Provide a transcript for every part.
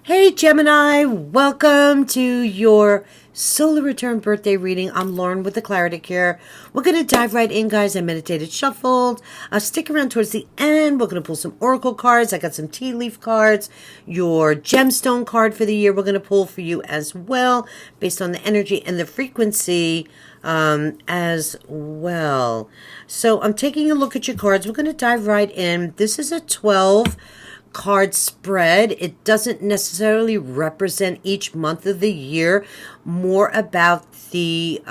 Hey Gemini, welcome to your solar return birthday reading. I'm Lauren with the ClarityCure. We're going to dive right in, guys. I meditated, shuffled. Stick around towards the end. We're going to pull some oracle cards. I got some tea leaf cards. Your gemstone card for the year we're going to pull for you as well, based on the energy and the frequency as well. So I'm taking a look at your cards. We're going to dive right in. This is a 12 card spread. It doesn't necessarily represent each month of the year, more about the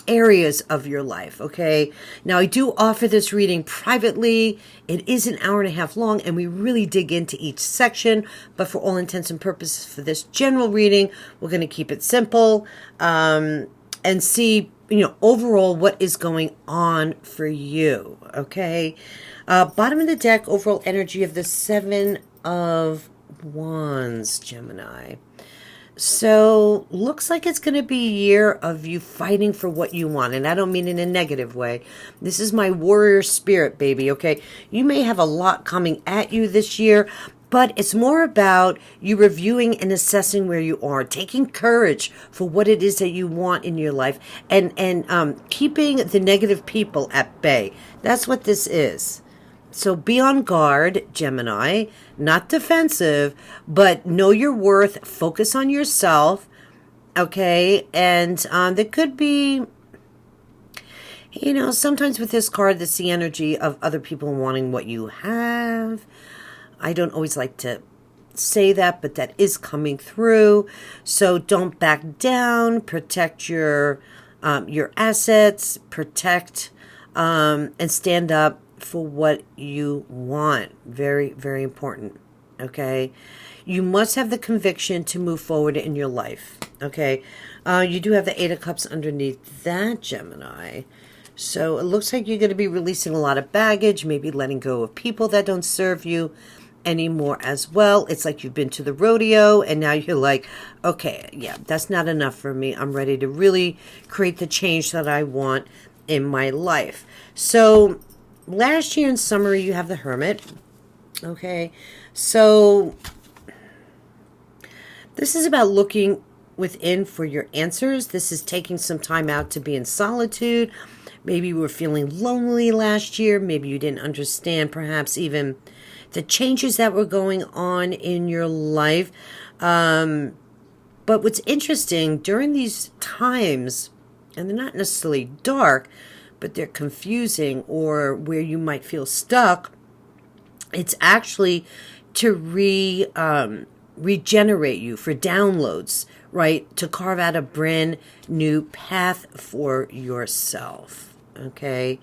areas of your life. Okay, now I do offer this reading privately. It is an hour and a half long, and we really dig into each section, but for all intents and purposes for this general reading, we're going to keep it simple and see, overall what is going on for you. Okay, bottom of the deck, overall energy of the 7 of Wands, Gemini. So looks like it's going to be a year of you fighting for what you want, and I don't mean in a negative way. This is my warrior spirit, baby. Okay, you may have a lot coming at you this year, but it's more about you reviewing and assessing where you are, taking courage for what it is that you want in your life, and keeping the negative people at bay. That's what this is. So be on guard, Gemini, not defensive, but know your worth, focus on yourself, okay? And there could be, sometimes with this card, that's the energy of other people wanting what you have. I don't always like to say that, but that is coming through. So don't back down, protect your assets, protect and stand up for what you want. Very, very important. Okay, you must have the conviction to move forward in your life. Okay, you do have the 8 of Cups underneath that, Gemini. So it looks like you're going to be releasing a lot of baggage, maybe letting go of people that don't serve you anymore as well. It's like you've been to the rodeo and now you're like, okay, yeah, that's not enough for me. I'm ready to really create the change that I want in my life. So last year in summary, you have the Hermit. Okay, so this is about looking within for your answers. This is taking some time out to be in solitude. Maybe you were feeling lonely last year. Maybe you didn't understand perhaps even the changes that were going on in your life. But what's interesting, during these times, and they're not necessarily dark, but they're confusing, or where you might feel stuck, it's actually to regenerate you, for downloads, right? To carve out a brand new path for yourself, okay?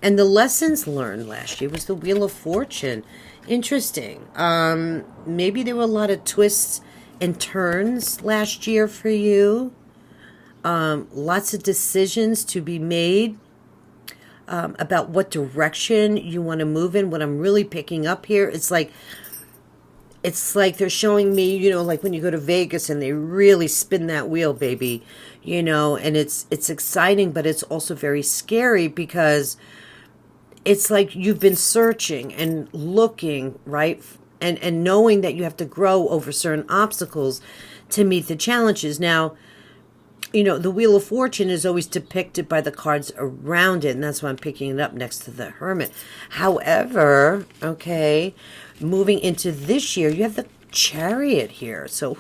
And the lessons learned last year was the Wheel of Fortune. Interesting. Maybe there were a lot of twists and turns last year for you. Lots of decisions to be made about what direction you want to move in. What I'm really picking up here, it's like they're showing me, like when you go to Vegas and they really spin that wheel, baby, and it's exciting, but it's also very scary, because it's like you've been searching and looking, right? And knowing that you have to grow over certain obstacles to meet the challenges. Now, the Wheel of Fortune is always depicted by the cards around it, and that's why I'm picking it up next to the Hermit. However, okay, moving into this year, you have the Chariot here. So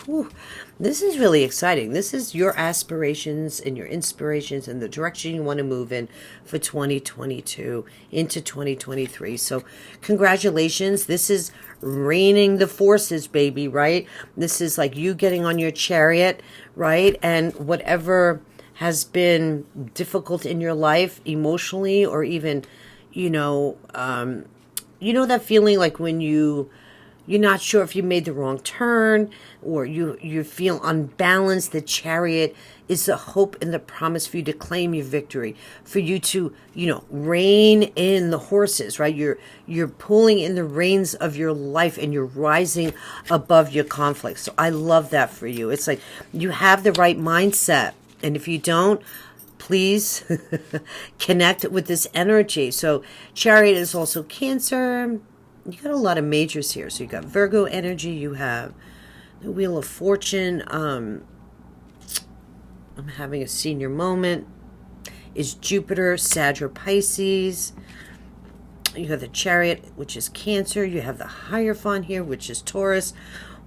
this is really exciting. This is your aspirations and your inspirations and the direction you want to move in for 2022 into 2023. So congratulations. This is reining the forces, baby, right? This is like you getting on your chariot, right? And whatever has been difficult in your life emotionally, or even, that feeling like when you're not sure if you made the wrong turn, or you feel unbalanced. The Chariot is the hope and the promise for you to claim your victory, for you to, rein in the horses, right? You're pulling in the reins of your life, and you're rising above your conflicts. So I love that for you. It's like you have the right mindset. And if you don't, please connect with this energy. So Chariot is also Cancer. You got a lot of majors here. So you got Virgo energy, you have The Wheel of Fortune, I'm having a senior moment, is Jupiter, Sag, or Pisces. You have the Chariot, which is Cancer. You have the Hierophant here, which is Taurus.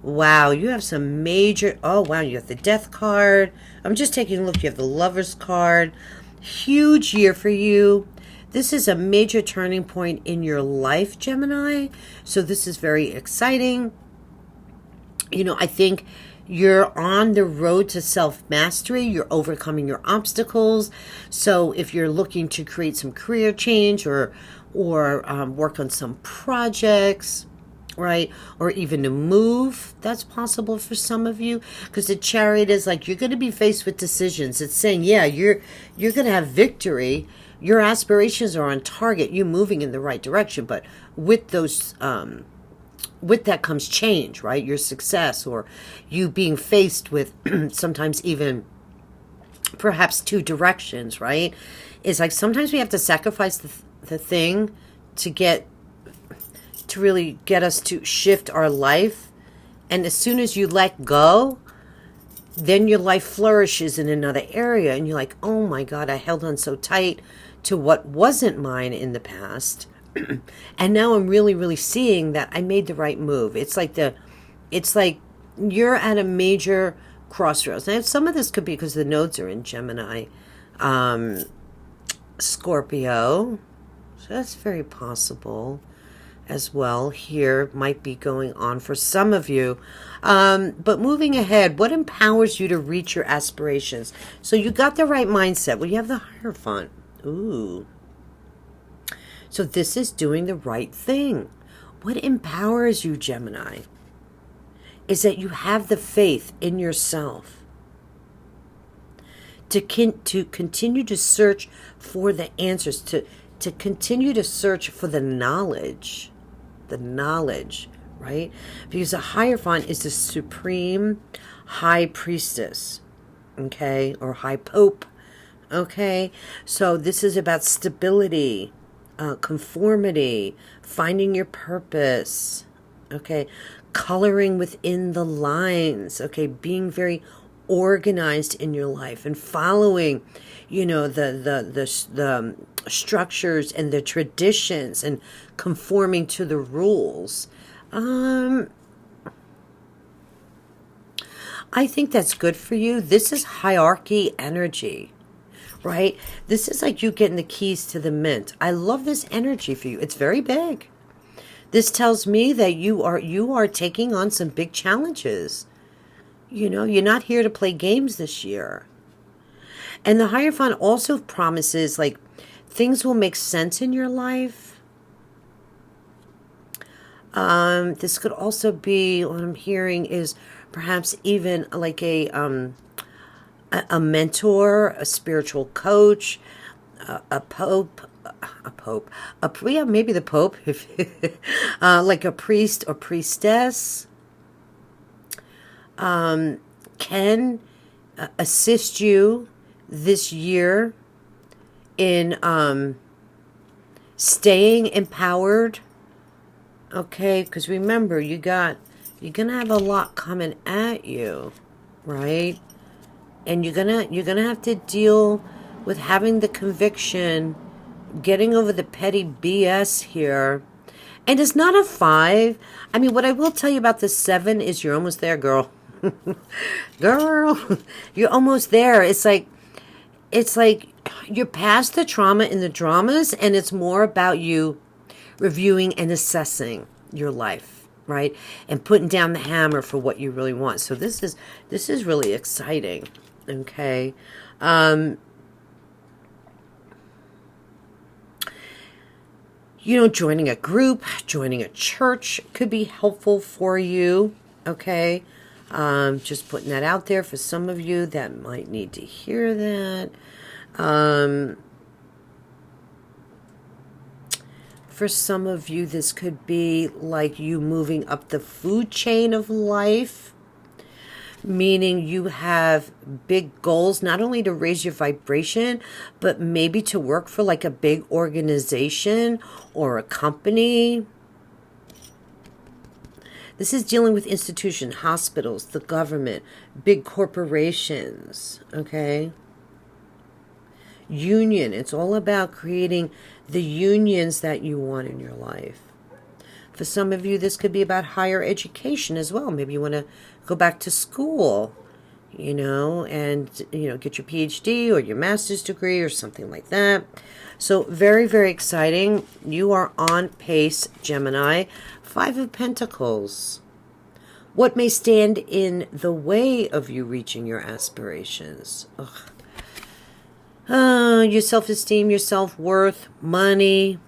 Wow, you have some major... Oh, wow, you have the Death card. I'm just taking a look. You have the Lovers card. Huge year for you. This is a major turning point in your life, Gemini. So this is very exciting. You know, I think you're on the road to self-mastery. You're overcoming your obstacles. So if you're looking to create some career change or work on some projects, right? Or even to move, that's possible for some of you. Because the Chariot is like, you're going to be faced with decisions. It's saying, yeah, you're going to have victory. Your aspirations are on target. You're moving in the right direction. But with those... with that comes change, right? Your success, or you being faced with sometimes even perhaps two directions, right? It's like sometimes we have to sacrifice the thing to really get us to shift our life. And as soon as you let go, then your life flourishes in another area. And you're like, oh my God, I held on so tight to what wasn't mine in the past. And now I'm really, really seeing that I made the right move. It's like you're at a major crossroads. Now, some of this could be because the nodes are in Gemini, Scorpio. So that's very possible as well. Here might be going on for some of you. But moving ahead, what empowers you to reach your aspirations? So you got the right mindset. Well, you have the Hierophant. Ooh. So this is doing the right thing. What empowers you, Gemini, is that you have the faith in yourself to continue to search for the answers, to continue to search for the knowledge, right? Because the Hierophant is the supreme high priestess, okay, or high pope, okay? So this is about stability, conformity, finding your purpose, okay, coloring within the lines, okay, being very organized in your life and following, you know, the structures and the traditions and conforming to the rules. I think that's good for you. This is hierarchy energy. Right? This is like you getting the keys to the mint. I love this energy for you. It's very big. This tells me that you are taking on some big challenges. You know, you're not here to play games this year. And the Hierophant also promises like things will make sense in your life. This could also be, what I'm hearing is perhaps even like a mentor, a spiritual coach, a pope, yeah, maybe the pope, like a priest or priestess, can assist you this year in staying empowered. Okay, because remember, you're gonna have a lot coming at you, right? And you're gonna have to deal with having the conviction, getting over the petty BS here. And it's not a 5. I mean, what I will tell you about the 7 is you're almost there, girl. Girl, you're almost there. It's like you're past the trauma and the dramas, and it's more about you reviewing and assessing your life, right? And putting down the hammer for what you really want. So this is really exciting. Okay. You know, joining a group, joining a church could be helpful for you. Okay. Just putting that out there for some of you that might need to hear that. For some of you, this could be like you moving up the food chain of life. Meaning you have big goals, not only to raise your vibration, but maybe to work for like a big organization or a company. This is dealing with institutions, hospitals, the government, big corporations, okay? Union. It's all about creating the unions that you want in your life. For some of you, this could be about higher education as well. Maybe you want to go back to school, and, get your PhD or your master's degree or something like that. So very, very exciting. You are on pace, Gemini. 5 of Pentacles. What may stand in the way of you reaching your aspirations? Your self-esteem, your self-worth, money,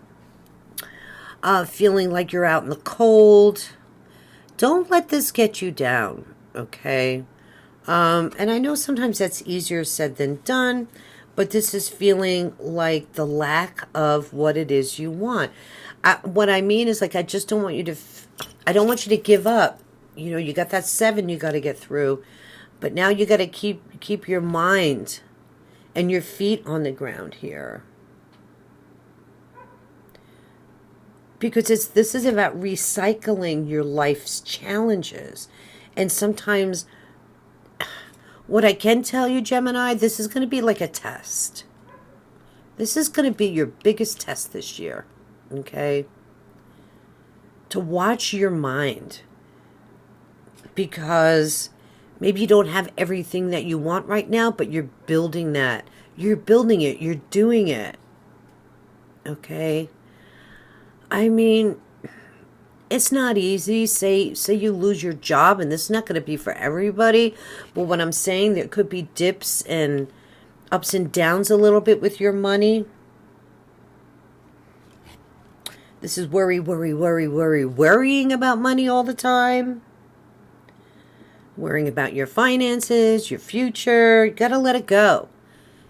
feeling like you're out in the cold. Don't let this get you down, okay? And I know sometimes that's easier said than done, but this is feeling like the lack of what it is you want. What I mean is, like, I just don't want you to, I don't want you to give up. You got that 7 you got to get through, but now you got to keep your mind and your feet on the ground here. Because this is about recycling your life's challenges. And sometimes, what I can tell you, Gemini, this is going to be like a test. This is going to be your biggest test this year, okay? To watch your mind. Because maybe you don't have everything that you want right now, but you're building that. You're building it. You're doing it. Okay? I mean, it's not easy. Say you lose your job, and this is not going to be for everybody. But what I'm saying, there could be dips and ups and downs a little bit with your money. This is worrying about money all the time. Worrying about your finances, your future. You got to let it go.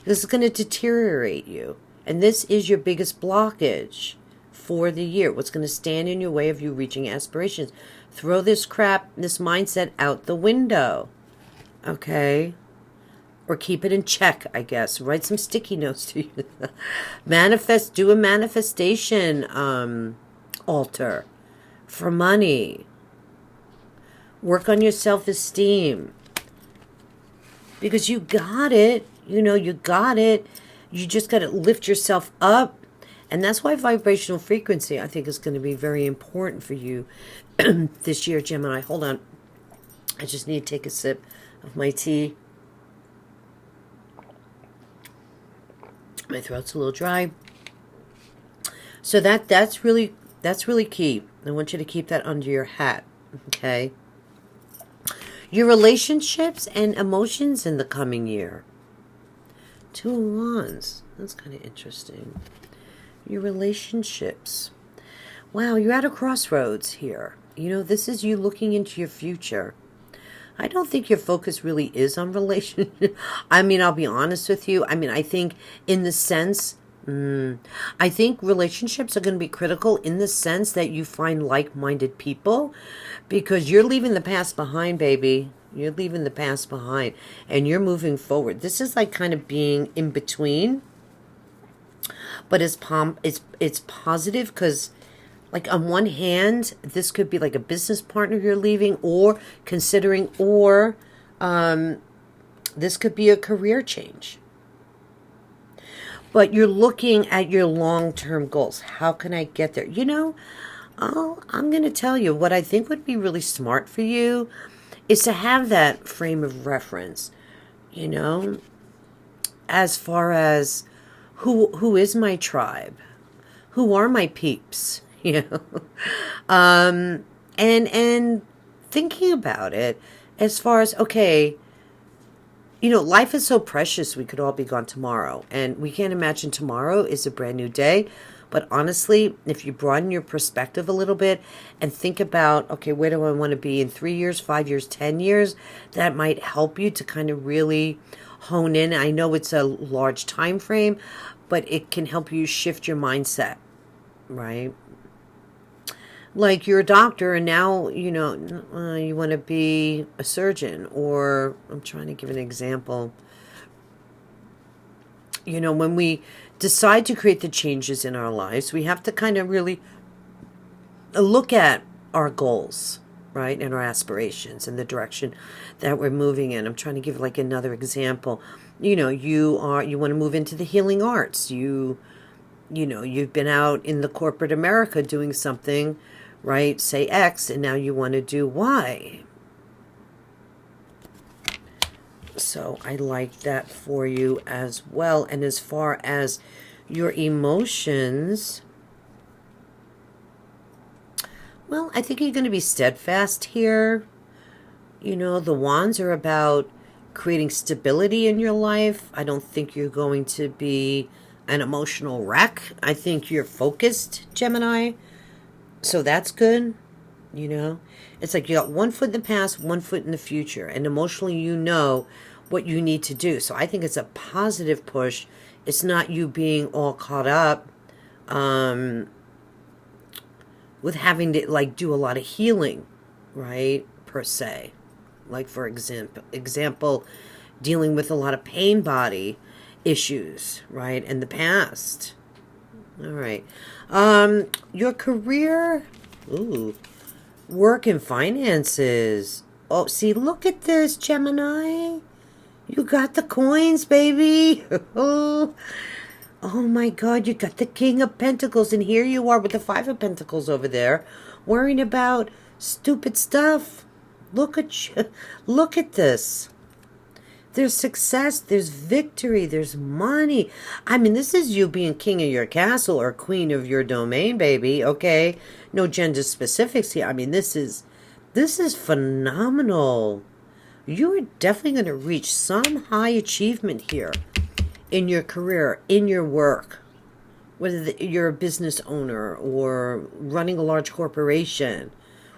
This is going to deteriorate you. And this is your biggest blockage for the year. What's going to stand in your way of you reaching aspirations. Throw this crap, this mindset out the window. Okay? Or keep it in check, I guess. Write some sticky notes to you. Do a manifestation altar for money. Work on your self-esteem. Because you got it. You got it. You just got to lift yourself up. And that's why vibrational frequency, I think, is going to be very important for you this year, Gemini. Hold on. I just need to take a sip of my tea. My throat's a little dry. So that's really key. I want you to keep that under your hat. Okay? Your relationships and emotions in the coming year. 2 of Wands. That's kind of interesting. Your relationships. Wow, you're at a crossroads here. This is you looking into your future. I don't think your focus really is on relationships. I mean, I'll be honest with you. I mean, I think in the sense, I think relationships are going to be critical in the sense that you find like-minded people, because you're leaving the past behind, baby. You're leaving the past behind and you're moving forward. This is like kind of being in between, but it's positive because, like, on one hand, this could be like a business partner you're leaving or considering, or this could be a career change. But you're looking at your long-term goals. How can I get there? I'm going to tell you what I think would be really smart for you is to have that frame of reference, as far as who is my tribe, who are my peeps, and thinking about it as far as, okay, life is so precious. We could all be gone tomorrow, and we can't imagine tomorrow is a brand new day. But honestly, if you broaden your perspective a little bit and think about, okay, where do I want to be in 3 years, 5 years, 10 years, that might help you to kind of really hone in. I know it's a large time frame, but it can help you shift your mindset, right? Like you're a doctor and now, you want to be a surgeon, or I'm trying to give an example. When we decide to create the changes in our lives, we have to kind of really look at our goals, right? And our aspirations and the direction that we're moving in. I'm trying to give like another example. You know, you want to move into the healing arts. You know, you've been out in the corporate America doing something, right? Say X, and now you want to do Y. So I like that for you as well. And as far as your emotions, well, I think you're going to be steadfast here. You know, the wands are about creating stability in your life. I don't think you're going to be an emotional wreck. I think you're focused, Gemini. So that's good. You know, it's like you got 1 foot in the past, 1 foot in the future. And emotionally, you know what you need to do. So I think it's a positive push. It's not you being all caught up with having to like do a lot of healing, right? Per se. Like for example, dealing with a lot of pain body issues, right? In the past. All right. Your career, ooh, work and finances. Oh, see, look at this, Gemini. You got the coins, baby. Oh my God, you got the King of Pentacles, and here you are with the Five of Pentacles over there, worrying about stupid stuff. Look at you. Look at this. There's success, there's victory, there's money. I mean, this is you being king of your castle or queen of your domain, baby, okay? No gender specifics here. I mean, this is phenomenal. You are definitely going to reach some high achievement here in your career, in your work. Whether you're a business owner or running a large corporation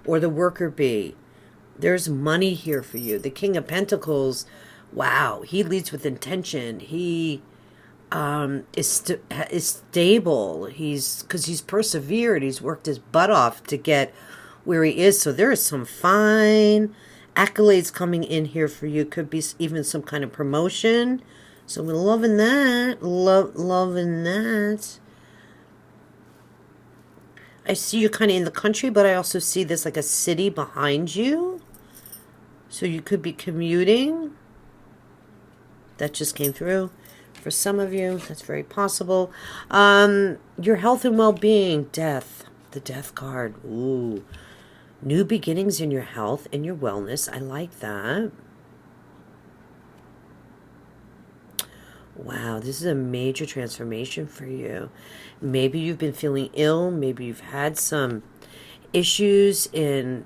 or the worker bee. There's money here for you. The King of Pentacles, wow, he leads with intention. He is stable. Because he's persevered. He's worked his butt off to get where he is. So there is some fine accolades coming in here for you. Could be even some kind of promotion. So we're loving that. Loving that. I see you kind of in the country, but I also see this like a city behind you. So you could be commuting. That just came through. For some of you, that's very possible. Your health and well-being. Death. The Death card. Ooh. New beginnings in your health and your wellness. I like that. Wow, this is a major transformation for you. Maybe you've been feeling ill. Maybe you've had some issues in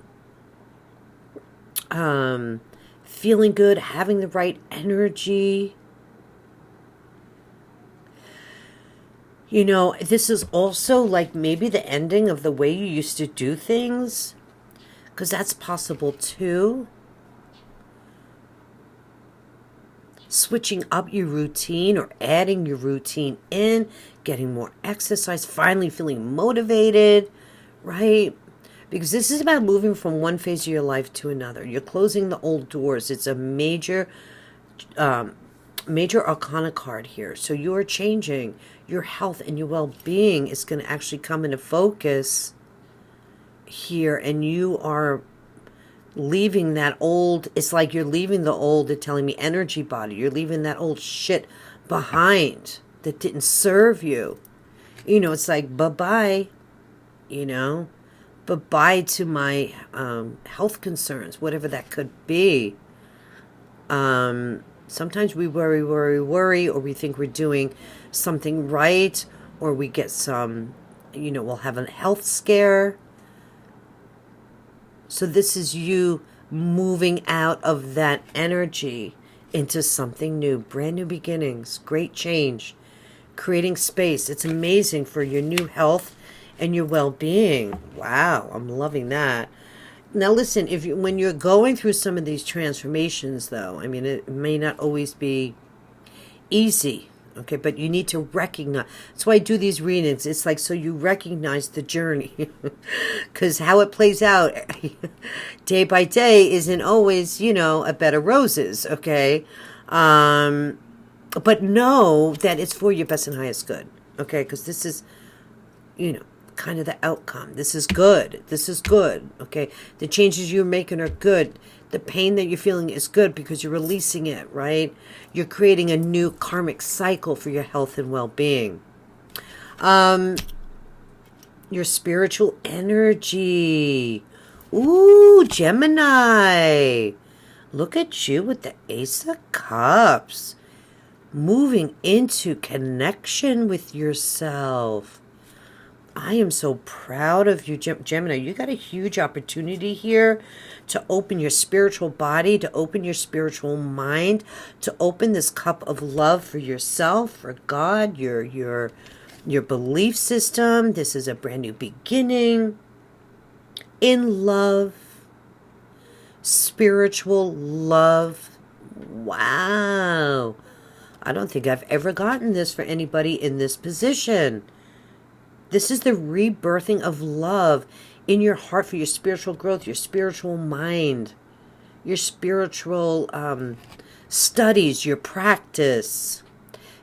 feeling good, having the right energy. You know, this is also like maybe the ending of the way you used to do things, because that's possible too. Switching up your routine or adding your routine in, getting more exercise, finally feeling motivated, right? Because this is about moving from one phase of your life to another. You're closing the old doors. It's a major arcana card here. So you are changing. Your health and your well-being is going to actually come into focus here, and you are leaving that old, it's like you're leaving the old, they're telling me, energy body. You're leaving that old shit behind that didn't serve you. You know, it's like, bye-bye, you know, bye-bye to my health concerns, whatever that could be. Sometimes we worry, or we think we're doing something right, or we get some, you know, we'll have a health scare. So this is you moving out of that energy into something new, brand new beginnings, great change, creating space. It's amazing for your new health and your well-being. Wow, I'm loving that. Now listen, when you're going through some of these transformations, though, I mean, it may not always be easy. Okay, but you need to recognize. That's why I do these readings. It's like so you recognize the journey. Because how it plays out day by day isn't always, you know, a bed of roses, okay? But know that it's for your best and highest good, okay? Because this is, you know, kind of the outcome. This is good. This is good. Okay. The changes you're making are good. The pain that you're feeling is good because you're releasing it, right? You're creating a new karmic cycle for your health and well-being. Your spiritual energy. Ooh, Gemini. Look at you with the Ace of Cups. Moving into connection with yourself. I am so proud of you, Gemini. You got a huge opportunity here to open your spiritual body, to open your spiritual mind, to open this cup of love for yourself, for God, your belief system. This is a brand new beginning in love, spiritual love. Wow. I don't think I've ever gotten this for anybody in this position. This is the rebirthing of love in your heart for your spiritual growth, your spiritual mind, your spiritual studies, your practice.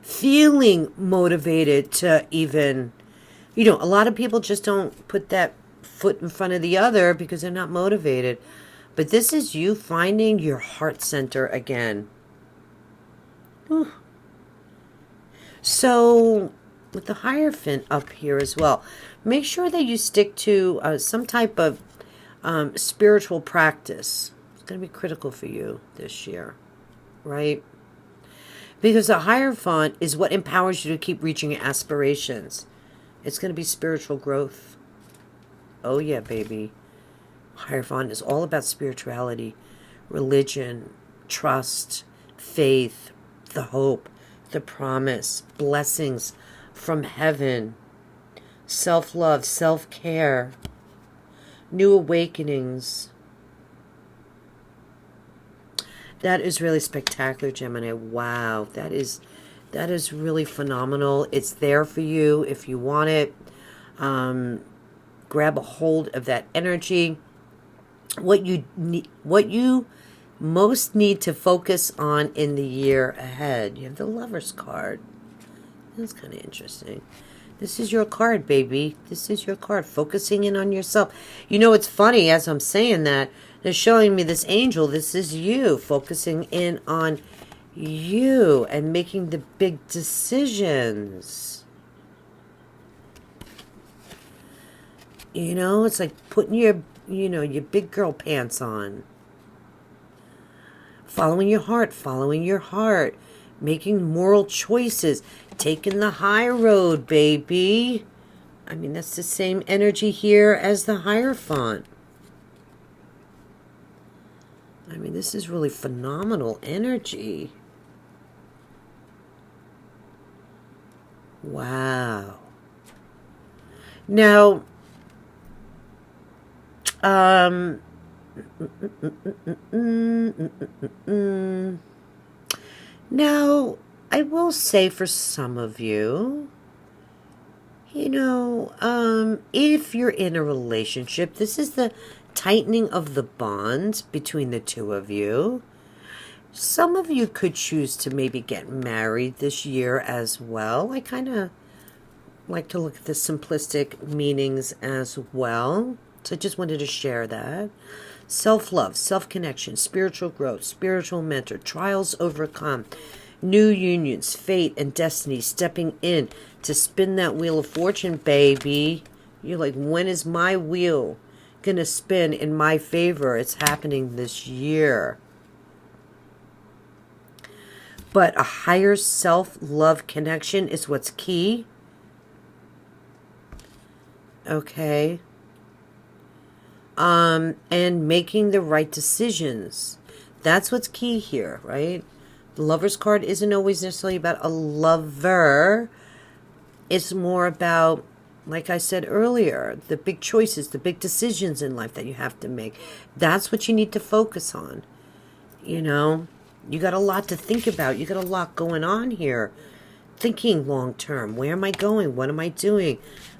Feeling motivated to even, a lot of people just don't put that foot in front of the other because they're not motivated. But this is you finding your heart center again. Whew. So with the Hierophant up here as well, make sure that you stick to some type of spiritual practice. It's going to be critical for you this year, right? Because the Hierophant is what empowers you to keep reaching your aspirations. It's going to be spiritual growth. Oh yeah, baby. Hierophant is all about spirituality, religion, trust, faith, the hope, the promise, blessings from heaven, self-love, self-care, new awakenings. That is really spectacular, Gemini. Wow, that is really phenomenal. It's there for you if you want it. Grab a hold of that energy. What you most need to focus on in the year ahead. You have the Lover's card. That's kind of interesting. This is your card, baby. This is your card. Focusing in on yourself. It's funny as I'm saying that, they're showing me this angel. This is you focusing in on you and making the big decisions. It's like putting your big girl pants on. Following your heart, making moral choices, taking the high road, baby. I mean, that's the same energy here as the Hierophant. I mean, this is really phenomenal energy. Wow. Now, now, I will say for some of you, if you're in a relationship, this is the tightening of the bonds between the two of you. Some of you could choose to maybe get married this year as well. I kind of like to look at the simplistic meanings as well. So I just wanted to share that. Self-love, self-connection, spiritual growth, spiritual mentor, trials overcome, new unions, fate and destiny stepping in to spin that wheel of fortune, baby. You're like, when is my wheel going to spin in my favor? It's happening this year. But a higher self-love connection is what's key. Okay. And making the right decisions. That's what's key here, right? The Lover's card isn't always necessarily about a lover. It's more about, like I said earlier, the big choices, the big decisions in life that you have to make. That's what you need to focus on. You got a lot to think about. You got a lot going on here. Thinking long term. Where am I going? What am I doing?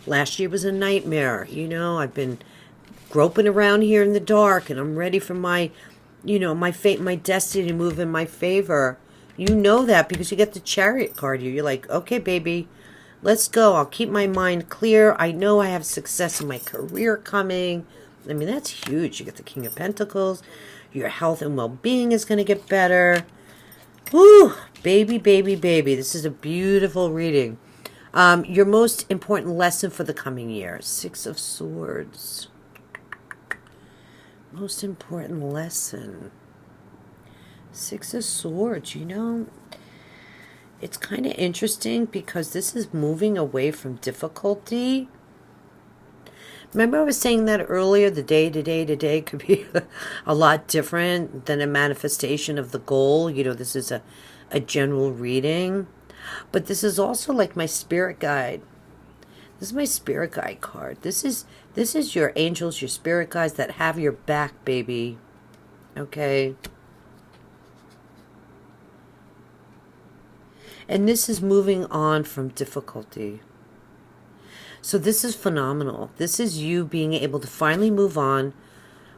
Last year was a nightmare. I've been groping around here in the dark, and I'm ready for my, my fate, my destiny to move in my favor. You know that because you get the Chariot card here. You're like, okay, baby, Let's go. I'll keep my mind clear. I know I have success in my career coming. I mean, that's huge. You get the King of Pentacles. Your health and well-being is going to get better. Woo! Baby, baby, baby. This is a beautiful reading. Your most important lesson for the coming year. 6 of Swords. Most important lesson. 6 of Swords, you know. It's kind of interesting because this is moving away from difficulty. Remember I was saying that earlier, the day could be a lot different than a manifestation of the goal. You know, this is a general reading. But this is also like my spirit guide. This is my spirit guide card. This is your angels, your spirit guides that have your back, baby. Okay? And this is moving on from difficulty. So this is phenomenal. This is you being able to finally move on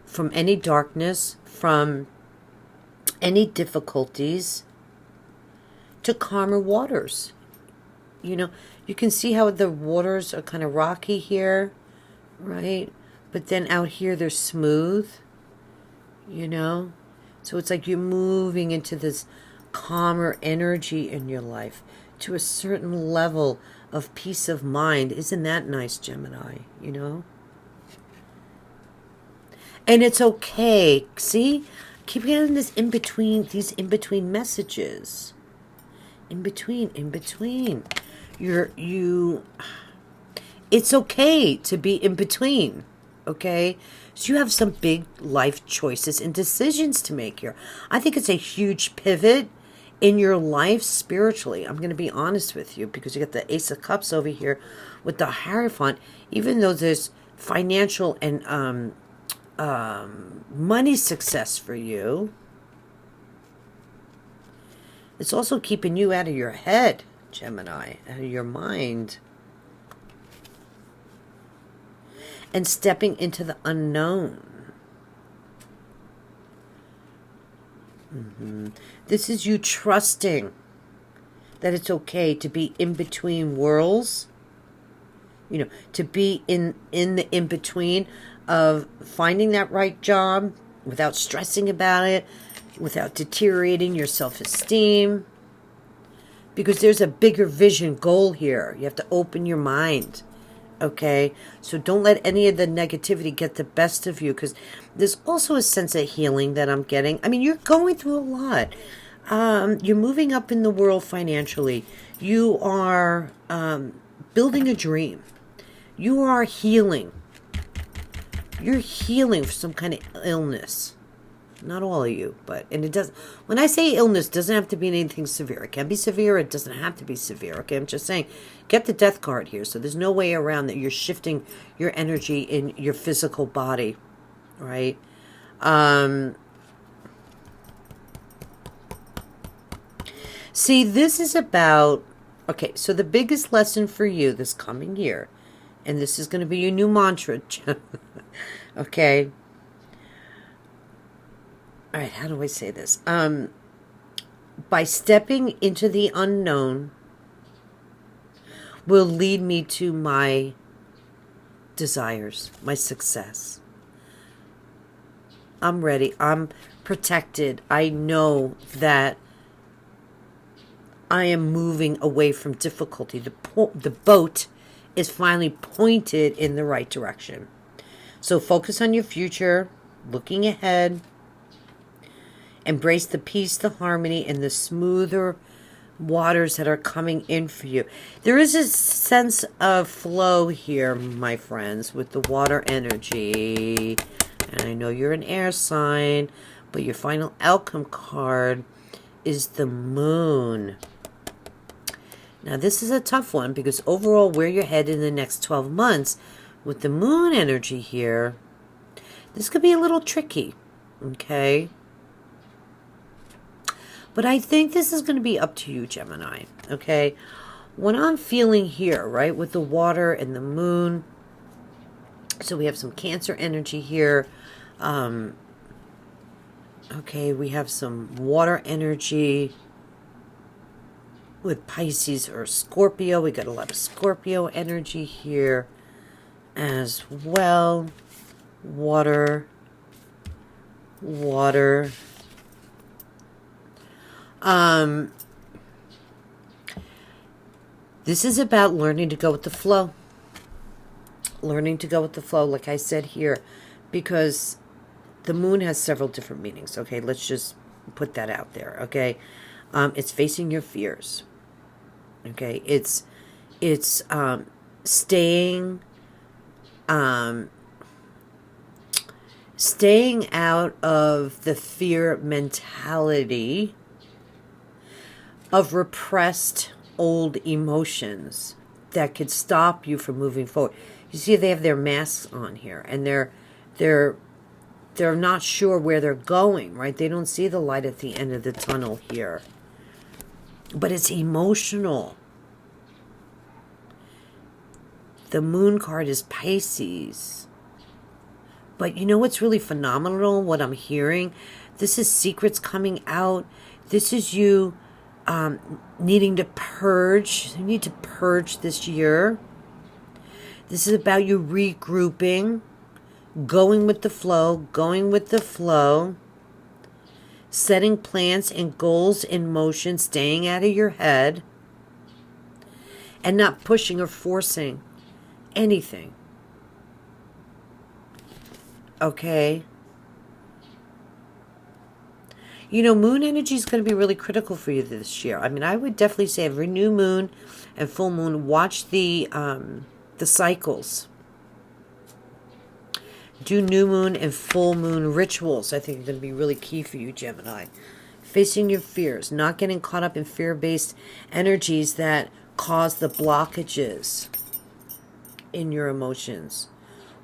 from any darkness, from any difficulties, to calmer waters. You know, you can see how the waters are kind of rocky here, right? But then out here they're smooth, you know? So it's like you're moving into this calmer energy in your life to a certain level of peace of mind. Isn't that nice, Gemini? You know? And it's okay. See? Keep getting this in between, these in between messages. In between. It's okay to be in between. Okay? So you have some big life choices and decisions to make here. I think it's a huge pivot in your life spiritually. I'm going to be honest with you, because you got the Ace of Cups over here with the Hierophant. Even though there's financial and money success for you, it's also keeping you out of your head, Gemini, out of your mind, and stepping into the unknown. This is you trusting that it's okay to be in between worlds. You know, to be in the in-between of finding that right job without stressing about it, without deteriorating your self-esteem. Because there's a bigger vision goal here. You have to open your mind. Okay? So don't let any of the negativity get the best of you, because there's also a sense of healing that I'm getting. I mean, you're going through a lot. You're moving up in the world financially. You are building a dream. You are healing. You're healing for some kind of illness. Not all of you, but, and it doesn't, when I say illness, it doesn't have to be anything severe. It can be severe, it doesn't have to be severe, okay? I'm just saying, get the death card here, so there's no way around that you're shifting your energy in your physical body, right? See, this is about, okay, so the biggest lesson for you this coming year, and this is going to be your new mantra, okay? All right, how do I say this? By stepping into the unknown will lead me to my desires, my success. I'm ready. I'm protected. I know that I am moving away from difficulty. The boat is finally pointed in the right direction. So focus on your future, looking ahead. Embrace the peace, the harmony, and the smoother waters that are coming in for you. There is a sense of flow here, my friends, with the water energy. And I know you're an air sign, but your final outcome card is the Moon. Now, this is a tough one, because overall, where you're headed in the next 12 months, with the Moon energy here, this could be a little tricky, okay? But I think this is going to be up to you, Gemini, okay? What I'm feeling here, right, with the water and the moon, so we have some Cancer energy here. Okay, we have some water energy. with Pisces or Scorpio. We got a lot of Scorpio energy here as well. Water. This is about learning to go with the flow. Learning to go with the flow, like I said here, because the moon has several different meanings. Okay, let's just put that out there. Okay, it's facing your fears. Okay, it's staying out of the fear mentality of repressed old emotions that could stop you from moving forward. You see, they have their masks on here, and they're not sure where they're going, right? They don't see the light at the end of the tunnel here. But it's emotional. The moon card is Pisces. But you know what's really phenomenal, what I'm hearing? This is secrets coming out. This is you needing to purge. You need to purge this year. This is about you regrouping, going with the flow, setting plans and goals in motion, staying out of your head, and not pushing or forcing anything. Okay? You know, moon energy is going to be really critical for you this year. I mean, I would definitely say every new moon and full moon, watch the cycles. Do new moon and full moon rituals. I think are going to be really key for you, Gemini. Facing your fears, not getting caught up in fear-based energies that cause the blockages in your emotions,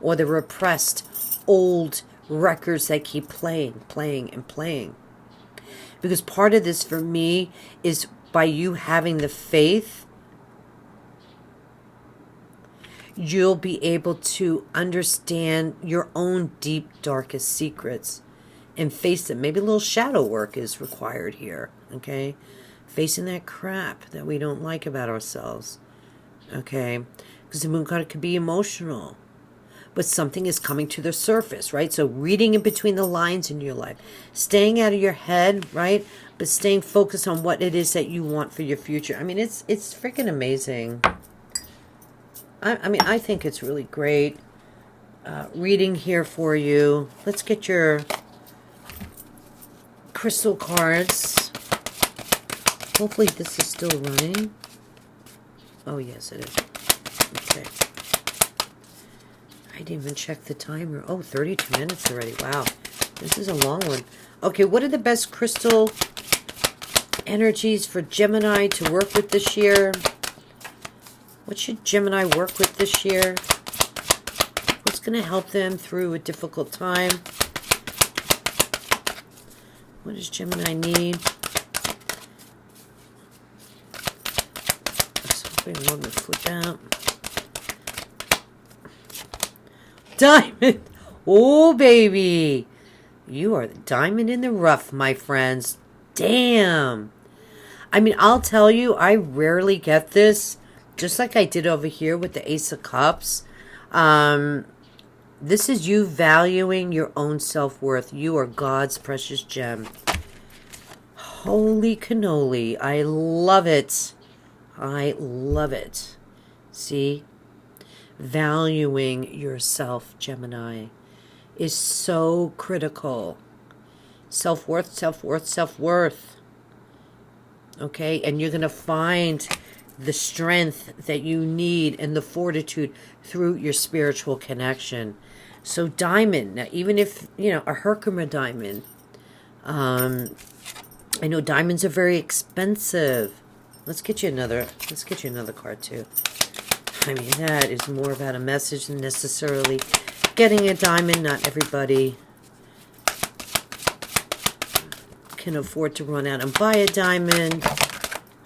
or the repressed old records that keep playing. Because part of this for me is by you having the faith, you'll be able to understand your own deep, darkest secrets and face them. Maybe a little shadow work is required here, okay? Facing that crap that we don't like about ourselves, okay? Because the moon card could be emotional, but something is coming to the surface, right? So reading in between the lines in your life, staying out of your head, right? But staying focused on what it is that you want for your future. I mean, it's freaking amazing. I mean, I think it's really great. Reading here for you. Let's get your crystal cards. Hopefully this is still running. Oh, yes, it is. Okay. I didn't even check the timer. Oh, 32 minutes already. Wow. This is a long one. Okay, what are the best crystal energies for Gemini to work with this year? What should Gemini work with this year? What's going to help them through a difficult time? What does Gemini need? Let's hope we want to flip out. Diamond. Oh, baby. You are the diamond in the rough, my friends. Damn. I mean, I'll tell you, I rarely get this. Just like I did over here with the Ace of Cups. This is you valuing your own self-worth. You are God's precious gem. Holy cannoli. I love it. I love it. See? Valuing yourself, Gemini, is so critical. Self-worth, self-worth, self-worth. Okay? And you're going to find the strength that you need and the fortitude through your spiritual connection. So diamond, now even if, you know, a Herkimer diamond, I know diamonds are very expensive. Let's get you another card too. I mean, that is more about a message than necessarily getting a diamond. Not everybody can afford to run out and buy a diamond.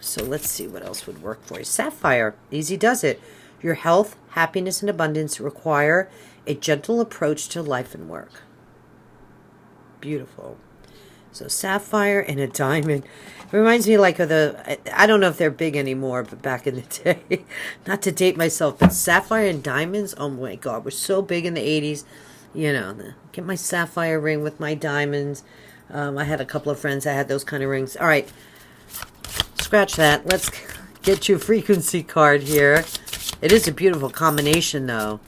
So let's see what else would work for you. Sapphire, easy does it. Your health, happiness, and abundance require a gentle approach to life and work. Beautiful. So sapphire and a diamond. It reminds me like of the, I don't know if they're big anymore, but back in the day, not to date myself, but sapphire and diamonds, oh my God, were so big in the 80s. You know, get my sapphire ring with my diamonds. I had a couple of friends that had those kind of rings. All right, scratch that. Let's get your frequency card here. It is a beautiful combination, though.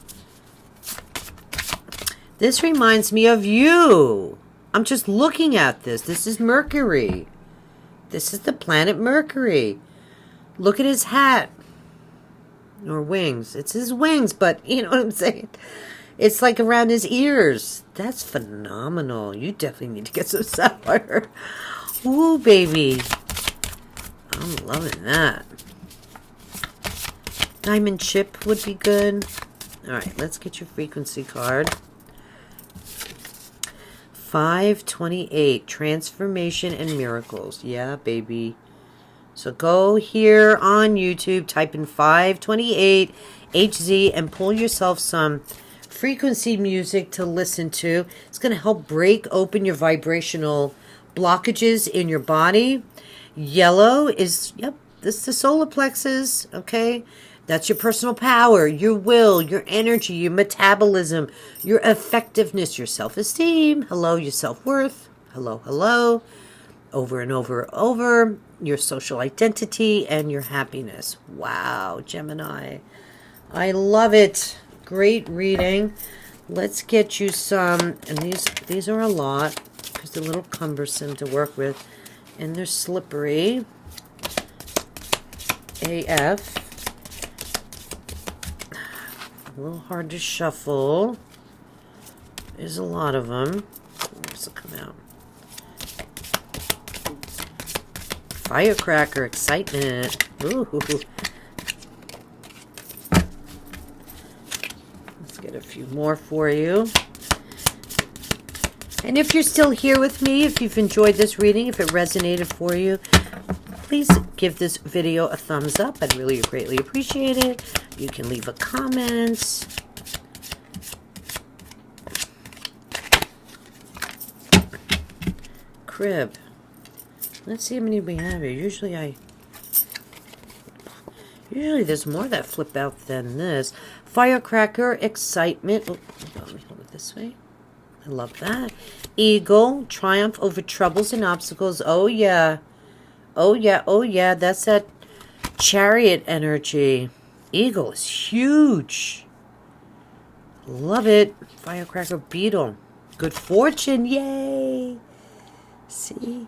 This reminds me of you. I'm just looking at this. This is Mercury. This is the planet Mercury. Look at his hat. Or wings. It's his wings, but you know what I'm saying? It's like around his ears. That's phenomenal. You definitely need to get some sapphire. Ooh, baby. I'm loving that. Diamond chip would be good. All right, let's get your frequency card. 528, transformation and miracles. Yeah, baby. So go here on YouTube, type in 528 HZ and pull yourself some frequency music to listen to. It's going to help break open your vibrational blockages in your body. Yellow is, yep, this is the solar plexus, okay? That's your personal power, your will, your energy, your metabolism, your effectiveness, your self-esteem. Hello, your self-worth. Hello, hello. Over and over and over. Your social identity and your happiness. Wow, Gemini. I love it. Great reading. Let's get you some, and these are a lot because they're a little cumbersome to work with, and they're slippery. AF. A little hard to shuffle. There's a lot of them. This will come out. Firecracker, excitement. Ooh. Let's get a few more for you. And if you're still here with me, if you've enjoyed this reading, if it resonated for you, please give this video a thumbs up. I'd really greatly appreciate it. You can leave a comment. Crib. Let's see how many we have here. Usually there's more that flip out than this. Firecracker, excitement. Oh, let me hold it this way. I love that. Eagle, triumph over troubles and obstacles. Oh yeah. Oh yeah, oh yeah. That's that chariot energy. Eagle is huge. Love it. Firecracker, beetle. Good fortune, yay. See?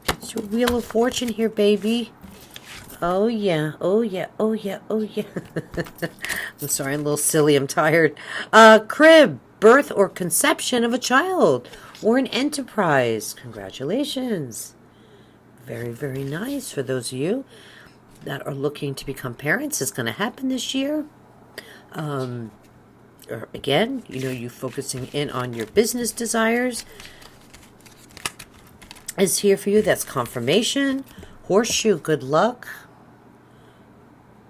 It's your wheel of fortune here, baby. Oh yeah, oh yeah, oh yeah, oh yeah. I'm sorry, I'm a little silly, I'm tired. Crib, birth or conception of a child or an enterprise. Congratulations. Very, very nice for those of you that are looking to become parents. It's going to happen this year. Or again, you know, you focusing in on your business desires is here for you. That's confirmation. Horseshoe, good luck.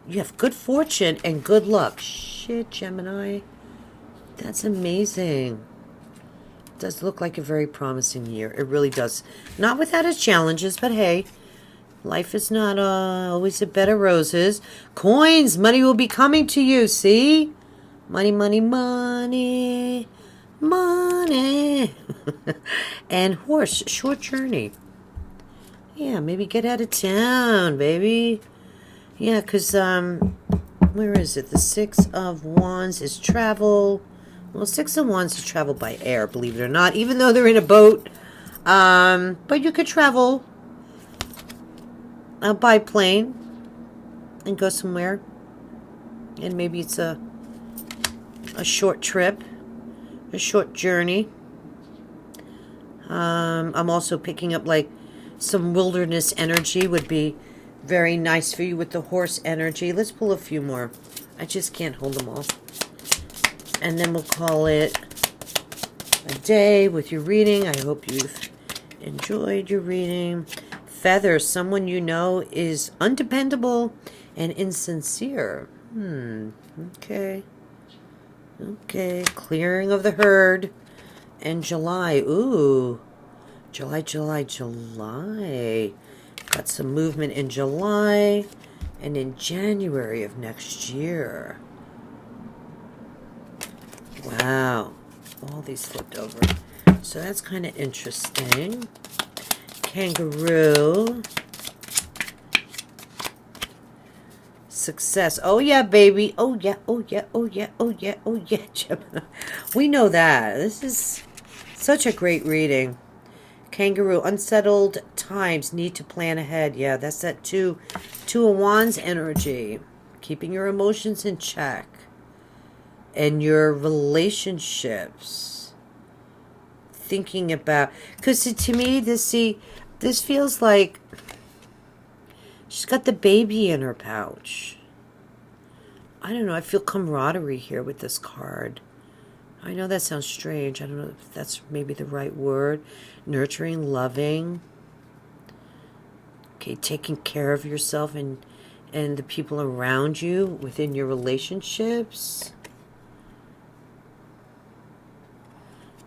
You have good fortune and good luck. Shit, Gemini. That's amazing. It does look like a very promising year. It really does. Not without its challenges, but hey, life is not always a bed of roses. Coins, money will be coming to you, see? Money, money, money. Money. And horse, short journey. Yeah, maybe get out of town, baby. Yeah, because, where is it? The Six of Wands is travel. Well, Six of Wands is travel by air, believe it or not, even though they're in a boat. But you could travel by plane and go somewhere. And maybe it's a short trip. A short journey. I'm also picking up like some wilderness energy would be very nice for you with the horse energy. Let's pull a few more. I just can't hold them all. And then we'll call it a day with your reading. I hope you've enjoyed your reading. Feather, someone you know is undependable and insincere. Okay. Okay, clearing of the herd. And July, ooh. July, July, July. Got some movement in July and in January of next year. Wow. All these flipped over. So that's kind of interesting. Kangaroo. Success. Oh yeah, baby. Oh yeah, oh yeah, oh yeah, oh yeah, oh yeah, Gemini. We know that. This is such a great reading. Kangaroo. Unsettled times. Need to plan ahead. Yeah, that's that two of Wands energy. Keeping your emotions in check. And your relationships. Thinking about... Because to me, this feels like... She's got the baby in her pouch. I don't know. I feel camaraderie here with this card. I know that sounds strange. I don't know if that's maybe the right word. Nurturing, loving. Okay, taking care of yourself and the people around you within your relationships.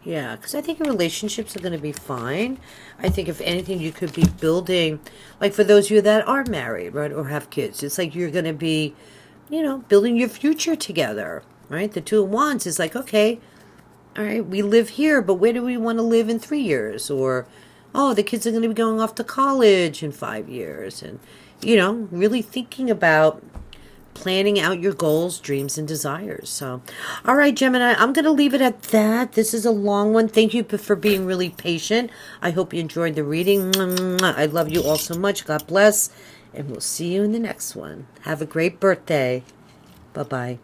Yeah, because I think your relationships are going to be fine. I think if anything, you could be building, like for those of you that are married, right, or have kids, it's like you're going to be, you know, building your future together, right? The Two of Wands is like, okay, all right, we live here, but where do we want to live in 3 years? Or, oh, the kids are going to be going off to college in 5 years. And, you know, really thinking about planning out your goals, dreams, and desires. So, all right, Gemini, I'm going to leave it at that. This is a long one. Thank you for being really patient. I hope you enjoyed the reading. I love you all so much. God bless. And we'll see you in the next one. Have a great birthday. Bye-bye.